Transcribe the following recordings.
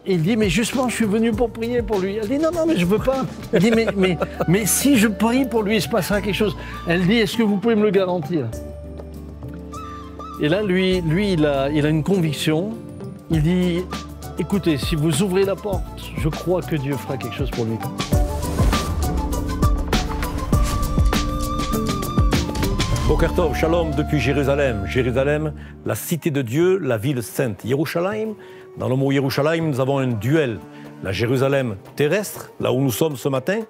il dit, mais justement, je suis venu pour prier pour lui. Elle dit, non, non, mais je veux pas. Il dit, mais si je prie pour lui, il se passera quelque chose. Elle dit, est-ce que vous pouvez me le garantir? Et là, lui il a une conviction. Il dit, écoutez, si vous ouvrez la porte, je crois que Dieu fera quelque chose pour lui. Boker Tov, Shalom depuis Jérusalem. Jérusalem, la cité de Dieu, la ville sainte. Yerushalayim, dans le mot Yerushalayim, nous avons un duel. La Jérusalem terrestre, là où nous sommes ce matin,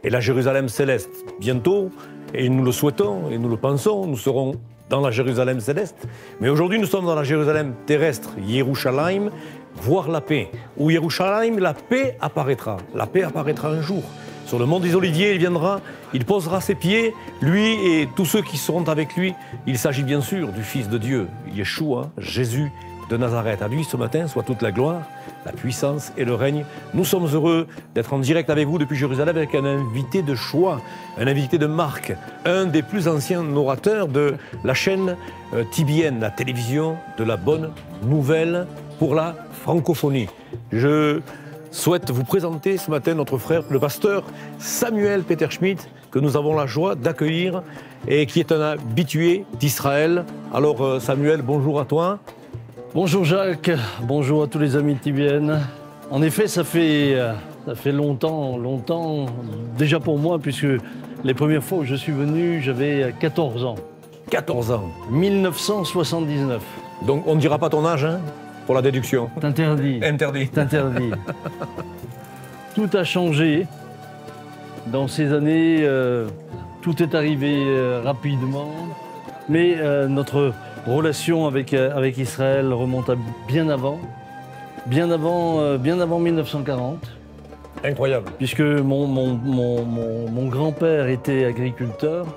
et la Jérusalem céleste. Bientôt, et nous le souhaitons, et nous le pensons, nous serons dans la Jérusalem céleste. Mais aujourd'hui, nous sommes dans la Jérusalem terrestre, Yerushalayim, voir la paix. Où Yerushalayim, la paix apparaîtra. La paix apparaîtra un jour. Sur le mont des Oliviers, il viendra, il posera ses pieds, lui et tous ceux qui seront avec lui. Il s'agit bien sûr du Fils de Dieu, Yeshua, Jésus de Nazareth. À lui, ce matin, soit toute la gloire, la puissance et le règne. Nous sommes heureux d'être en direct avec vous depuis Jérusalem avec un invité de choix, un invité de marque, un des plus anciens orateurs de la chaîne TBN, la télévision de la bonne nouvelle pour la francophonie. Je souhaite vous présenter ce matin notre frère, le pasteur Samuel Peter Schmidt, que nous avons la joie d'accueillir et qui est un habitué d'Israël. Alors Samuel, bonjour à toi. Bonjour Jacques, bonjour à tous les amis de TBN. En effet, ça fait longtemps, déjà pour moi, puisque les premières fois où je suis venu, j'avais 14 ans. 14 ans. 1979. Donc on ne dira pas ton âge, hein, pour la déduction. C'est interdit. Interdit. C'est interdit. Tout a changé. Dans ces années, tout est arrivé rapidement. Mais notre relation avec Israël remonte à bien avant 1940. Incroyable. Puisque mon grand-père était agriculteur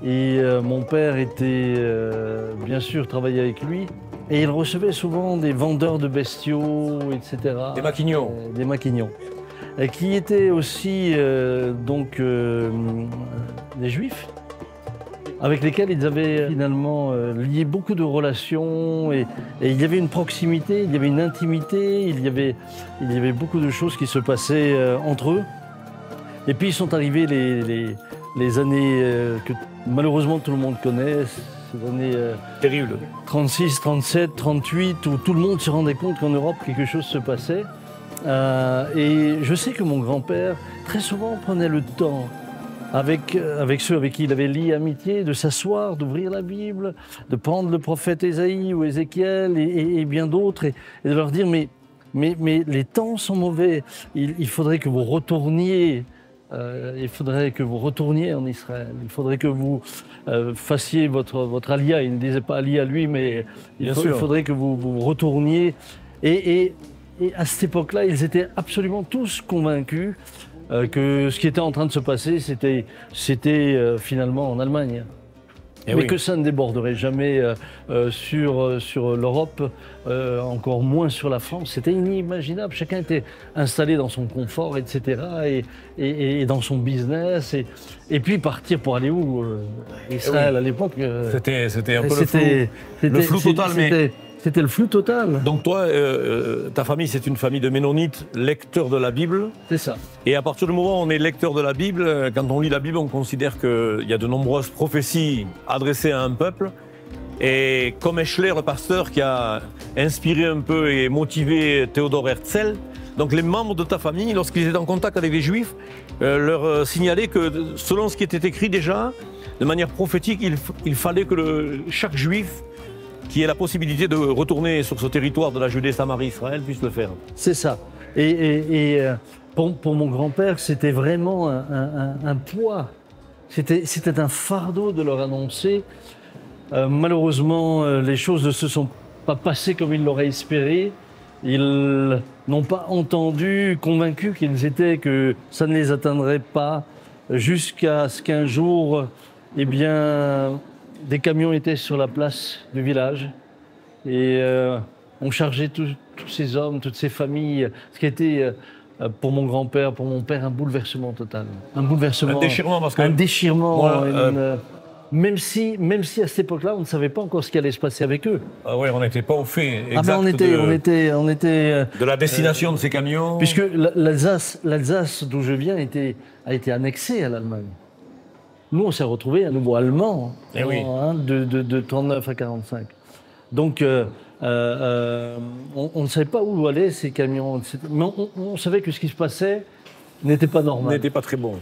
et mon père était, bien sûr, travaillait avec lui. Et il recevait souvent des vendeurs de bestiaux, etc. Des maquignons. Des maquignons. Et qui étaient aussi des juifs, avec lesquels ils avaient finalement lié beaucoup de relations. Et il y avait une proximité, il y avait une intimité, il y avait beaucoup de choses qui se passaient entre eux. Et puis sont arrivées les années que malheureusement tout le monde connaît. Ces années terribles. 36, 37, 38, où tout le monde se rendait compte qu'en Europe, quelque chose se passait. Et je sais que mon grand-père, très souvent, prenait le temps, avec ceux avec qui il avait lié amitié, de s'asseoir, d'ouvrir la Bible, de prendre le prophète Ésaïe ou Ézéchiel et bien d'autres, et de leur dire, mais les temps sont mauvais, il faudrait que vous retourniez. Il faudrait que vous retourniez en Israël. Il faudrait que vous fassiez votre alia. Il ne disait pas alia lui, mais il faudrait que vous retourniez. Et à cette époque-là, ils étaient absolument tous convaincus que ce qui était en train de se passer, c'était finalement en Allemagne. Mais que ça ne déborderait jamais sur l'Europe, encore moins sur la France. C'était inimaginable. Chacun était installé dans son confort, etc. Et dans son business. Et puis partir pour aller où Israël à l'époque. C'était un peu le flou total. C'était le flou total. Donc toi, ta famille, c'est une famille de Ménonites, lecteurs de la Bible. C'est ça. Et à partir du moment où on est lecteur de la Bible, quand on lit la Bible, on considère qu'il y a de nombreuses prophéties adressées à un peuple. Et comme Eschler, le pasteur, qui a inspiré un peu et motivé Théodore Herzl, donc les membres de ta famille, lorsqu'ils étaient en contact avec les Juifs, leur signalaient que selon ce qui était écrit déjà, de manière prophétique, il fallait que chaque Juif qui ait la possibilité de retourner sur ce territoire de la Judée, Samarie, Israël, puisse le faire. C'est ça. Et pour mon grand-père, c'était vraiment un poids. C'était un fardeau de leur annoncer. Malheureusement, les choses ne se sont pas passées comme ils l'auraient espéré. Ils n'ont pas entendu, convaincus qu'ils étaient que ça ne les atteindrait pas, jusqu'à ce qu'un jour, eh bien, des camions étaient sur la place du village et on chargeait tous ces hommes, toutes ces familles, ce qui a été pour mon grand-père, pour mon père, un bouleversement total. Un bouleversement. Un déchirement, parce que... Un déchirement. Moi, même si à cette époque-là, on ne savait pas encore ce qui allait se passer avec eux. Ah ouais, on n'était pas au fait exact On était de la destination de ces camions. puisque l'Alsace d'où je viens a été annexée à l'Allemagne. Nous, on s'est retrouvés à nouveau allemands de 39 à 45. Donc, on ne savait pas où allaient ces camions, mais on savait que ce qui se passait n'était pas normal. N'était pas très bon.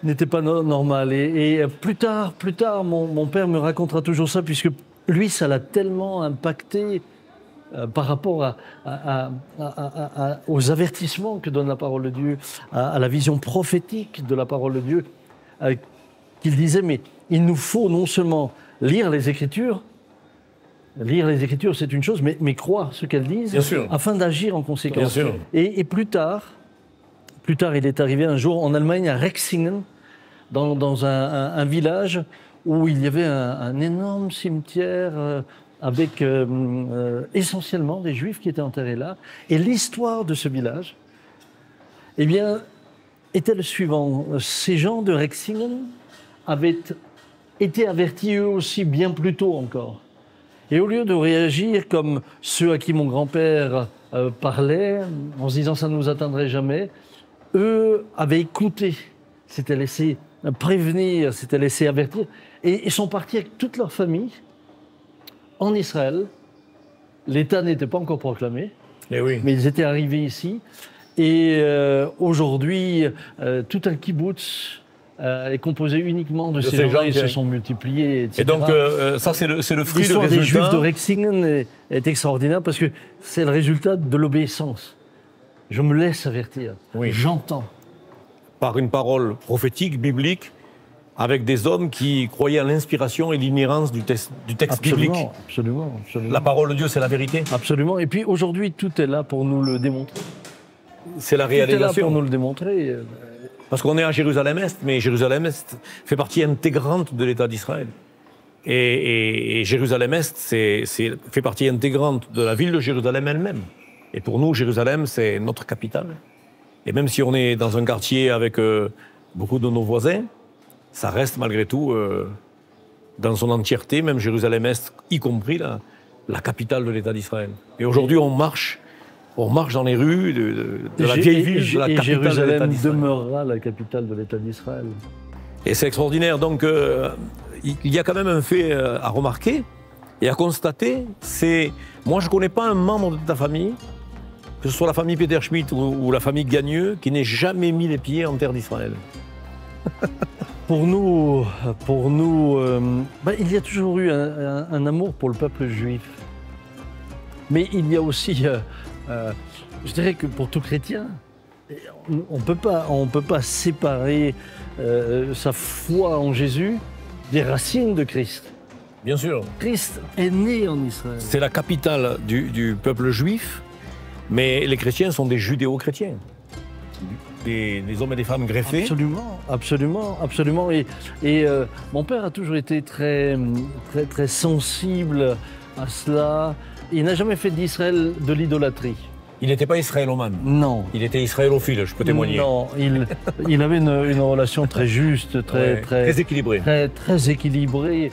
N'était pas normal. Et plus tard, mon père me racontera toujours ça, puisque lui, ça l'a tellement impacté par rapport aux avertissements que donne la parole de Dieu, à la vision prophétique de la parole de Dieu, qu'il disait, mais il nous faut non seulement lire les Écritures c'est une chose, mais croire ce qu'elles disent, afin d'agir en conséquence. Bien sûr. Et plus tard, il est arrivé un jour en Allemagne, à Rexingen, dans un village où il y avait un énorme cimetière avec essentiellement des Juifs qui étaient enterrés là. Et l'histoire de ce village, eh bien, était le suivant. Ces gens de Rexingen avaient été avertis eux aussi bien plus tôt encore. Et au lieu de réagir comme ceux à qui mon grand-père parlait, en se disant « ça ne nous atteindrait jamais », eux avaient écouté, s'étaient laissés prévenir, s'étaient laissés avertir, et ils sont partis avec toute leur famille en Israël. L'État n'était pas encore proclamé, mais ils étaient arrivés ici. Et aujourd'hui, tout un kibbutz est composé uniquement de ces gens, ils se sont multipliés, etc. Et donc, ça, c'est le fruit L'histoire des des Juifs de Rexingen est extraordinaire parce que c'est le résultat de l'obéissance. Je me laisse avertir, j'entends. Par une parole prophétique, biblique, avec des hommes qui croyaient à l'inspiration et l'inhérence du texte biblique. Absolument. La parole de Dieu, c'est la vérité. Absolument. Et puis aujourd'hui, tout est là pour nous le démontrer. C'est la réalisation. Tout est là pour nous le démontrer. Parce qu'on est à Jérusalem-Est, mais Jérusalem-Est fait partie intégrante de l'État d'Israël. Et Jérusalem-Est fait partie intégrante de la ville de Jérusalem elle-même. Et pour nous, Jérusalem, c'est notre capitale. Et même si on est dans un quartier avec beaucoup de nos voisins, ça reste malgré tout, dans son entièreté, même Jérusalem-Est, y compris la capitale de l'État d'Israël. Et aujourd'hui, on marche dans les rues de la vieille ville, de la capitale de l'État Jérusalem d'Israël. demeurera la capitale de l'État d'Israël. Et c'est extraordinaire. Donc, il y a quand même un fait à remarquer et à constater. Moi, je ne connais pas un membre de ta famille, que ce soit la famille Peter Schmitt ou la famille Gagneux, qui n'ait jamais mis les pieds en terre d'Israël. Pour nous, il y a toujours eu un amour pour le peuple juif. Mais il y a aussi, je dirais que pour tout chrétien, on ne peut pas séparer sa foi en Jésus des racines de Christ. Bien sûr. Christ est né en Israël. C'est la capitale du peuple juif, mais les chrétiens sont des judéo-chrétiens. Des hommes et des femmes greffés. Absolument. Et mon père a toujours été très sensible à cela. Il n'a jamais fait d'Israël de l'idolâtrie. Il n'était pas israélomane. Non. Il était israélophile, je peux témoigner. Non, il avait une relation très juste, très équilibrée. Très équilibrée.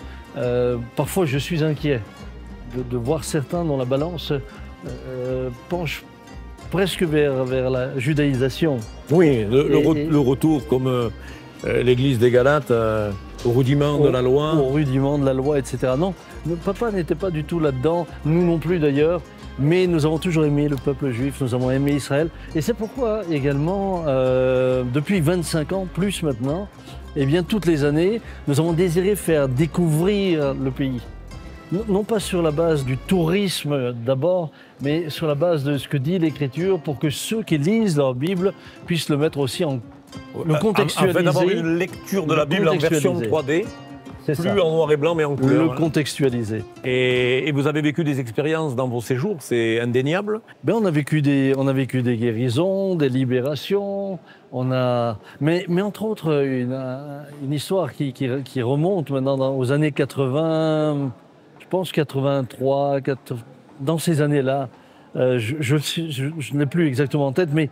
Parfois, je suis inquiet de voir certains dont la balance penche presque vers la judaïsation. Oui, le retour comme l'église des Galates au rudiment de la loi. Au rudiment de la loi, etc. Non, papa n'était pas du tout là-dedans, nous non plus d'ailleurs, mais nous avons toujours aimé le peuple juif, nous avons aimé Israël. Et c'est pourquoi également, depuis 25 ans, plus maintenant, eh bien toutes les années, nous avons désiré faire découvrir le pays. Non pas sur la base du tourisme d'abord, mais sur la base de ce que dit l'Écriture, pour que ceux qui lisent leur Bible puissent le mettre aussi le contextualiser. Afin d'avoir une lecture de la Bible en version 3D, plus en noir et blanc, mais en couleur. Le contextualiser. Et vous avez vécu des expériences dans vos séjours, c'est indéniable. On a vécu des guérisons, des libérations. Mais entre autres, une histoire qui remonte maintenant aux années 80. Je pense 83, dans ces années-là, je ne l'ai plus exactement en tête, mais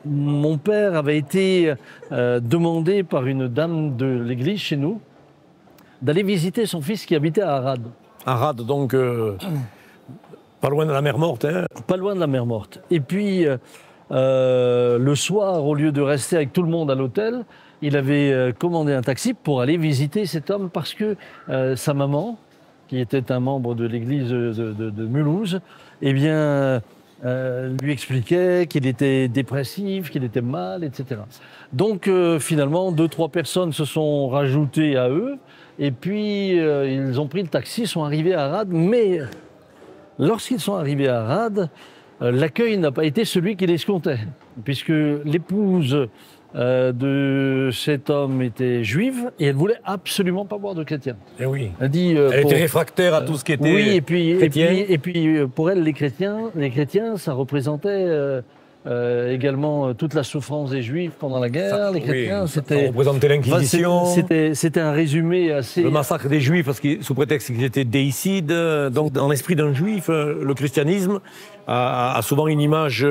mon père avait été demandé par une dame de l'église chez nous d'aller visiter son fils qui habitait à Arad. Arad, donc, pas loin de la mer Morte. Hein. Pas loin de la mer Morte. Et puis, le soir, au lieu de rester avec tout le monde à l'hôtel, il avait commandé un taxi pour aller visiter cet homme parce que sa maman, qui était un membre de l'église de Mulhouse, eh bien, lui expliquait qu'il était dépressif, qu'il était mal, etc. Donc, finalement, 2-3 personnes se sont rajoutées à eux, et puis ils ont pris le taxi, sont arrivés à Arad, mais lorsqu'ils sont arrivés à Arad, l'accueil n'a pas été celui qu'ils escomptaient, puisque l'épouse de cet homme était juive et elle voulait absolument pas boire de chrétien. Et oui. Elle dit, elle était réfractaire à tout ce qui était oui, chrétien. Et puis pour elle, les chrétiens, ça représentait également toute la souffrance des Juifs pendant la guerre. Les chrétiens, c'était... Ça représentait l'Inquisition. C'était un résumé assez... Le massacre des Juifs, parce que sous prétexte qu'ils étaient déicides. Donc, dans l'esprit d'un Juif, le christianisme a souvent une image...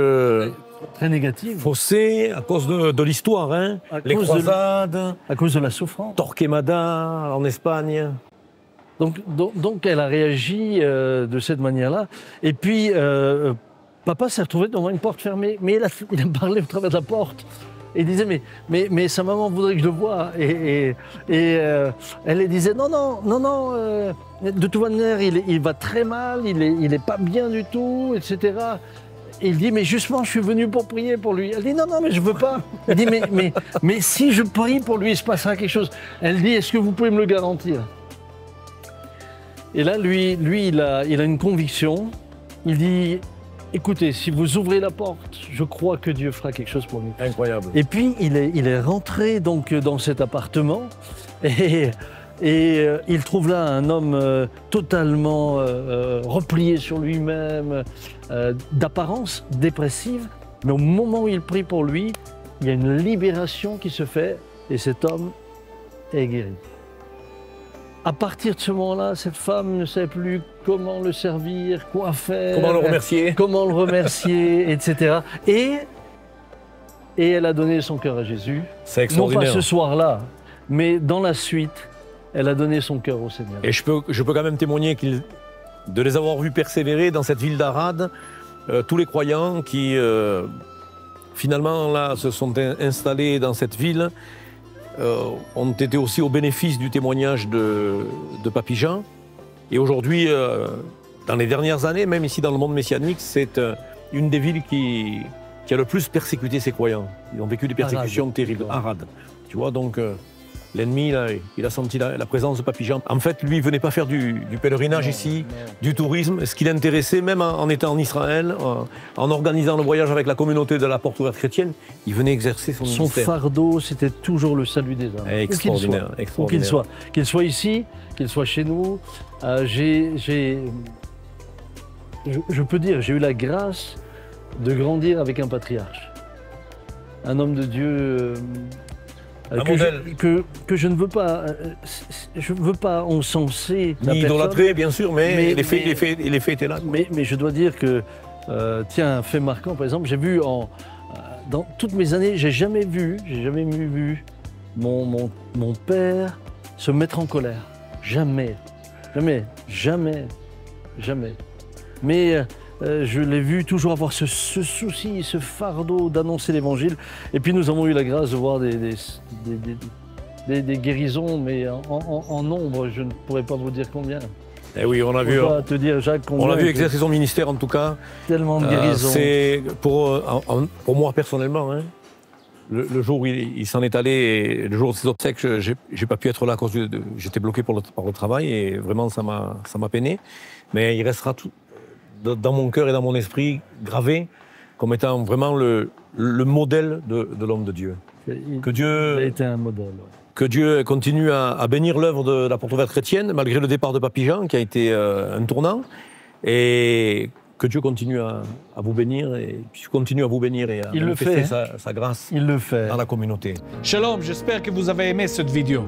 très négative. Faussée à cause de l'histoire, hein. Les croisades. À cause de la souffrance. Torquemada en Espagne. Donc elle a réagi de cette manière-là. Et puis, papa s'est retrouvé devant une porte fermée. Mais il a parlé au travers de la porte. Et il disait, mais sa maman voudrait que je le voie. Et elle lui disait, non, de toute manière, il va très mal, il est pas bien du tout, etc. Et il dit, mais justement, je suis venu pour prier pour lui. Elle dit, non, mais je veux pas. Elle dit, mais si je prie pour lui, il se passera quelque chose. Elle dit, est-ce que vous pouvez me le garantir? Et là, lui, il a une conviction. Il dit, écoutez, si vous ouvrez la porte, je crois que Dieu fera quelque chose pour lui. Incroyable. Et puis, il est rentré donc dans cet appartement et il trouve là un homme totalement replié sur lui-même, d'apparence dépressive. Mais au moment où il prie pour lui, il y a une libération qui se fait et cet homme est guéri. À partir de ce moment-là, cette femme ne savait plus comment le servir, quoi faire, comment le remercier, etc. Et elle a donné son cœur à Jésus. C'est extraordinaire. Non pas ce soir-là, mais dans la suite, elle a donné son cœur au Seigneur. Et je peux quand même témoigner de les avoir vus persévérer dans cette ville d'Arad, tous les croyants qui finalement là se sont installés dans cette ville. Ont été aussi au bénéfice du témoignage de Papy Jean. Et aujourd'hui, dans les dernières années, même ici dans le monde messianique, c'est une des villes qui a le plus persécuté ses croyants. Ils ont vécu des persécutions terribles. Arad. Tu vois, donc l'ennemi, il a senti la présence de Papy Jean. En fait, lui, il ne venait pas faire du pèlerinage ici, du tourisme. Ce qui l'intéressait, même en étant en Israël, en organisant le voyage avec la communauté de la Porte Ouverte Chrétienne, il venait exercer son ministère. Son fardeau, c'était toujours le salut des âmes. Extraordinaire. Où qu'il soit. Qu'il soit ici, qu'il soit chez nous. Je peux dire, j'ai eu la grâce de grandir avec un patriarche. Un homme de Dieu... que je ne veux pas encenser ni idolâtrer, bien sûr, mais les faits étaient là. Mais je dois dire que, tiens, un fait marquant, par exemple, j'ai vu dans toutes mes années, j'ai jamais vu mon père se mettre en colère. Jamais. Mais je l'ai vu toujours avoir ce souci, ce fardeau d'annoncer l'évangile. Et puis nous avons eu la grâce de voir des guérisons, mais en nombre, je ne pourrais pas vous dire combien. Eh oui, on a vu. Te dire, Jacques, on a vu exercer son ministère en tout cas. Tellement de guérisons. C'est pour moi personnellement, hein, le jour où il s'en est allé, et le jour de ses obsèques, j'ai pas pu être là à cause j'étais bloqué par le travail et vraiment ça m'a peiné. Mais il restera tout dans mon cœur et dans mon esprit gravé comme étant vraiment le modèle de l'homme de Dieu. Il a été un modèle. Ouais. Que Dieu continue à bénir l'œuvre de la Porte Ouverte Chrétienne, malgré le départ de Papy Jean, qui a été un tournant, et que Dieu continue à vous bénir, et continue à vous bénir et à manifester sa grâce dans la communauté. Shalom, j'espère que vous avez aimé cette vidéo.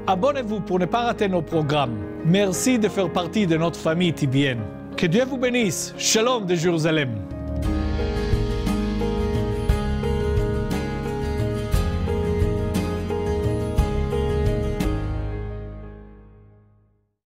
Abonnez-vous pour ne pas rater nos programmes. Merci de faire partie de notre famille TBN. Que Dieu vous bénisse. Shalom de Jérusalem.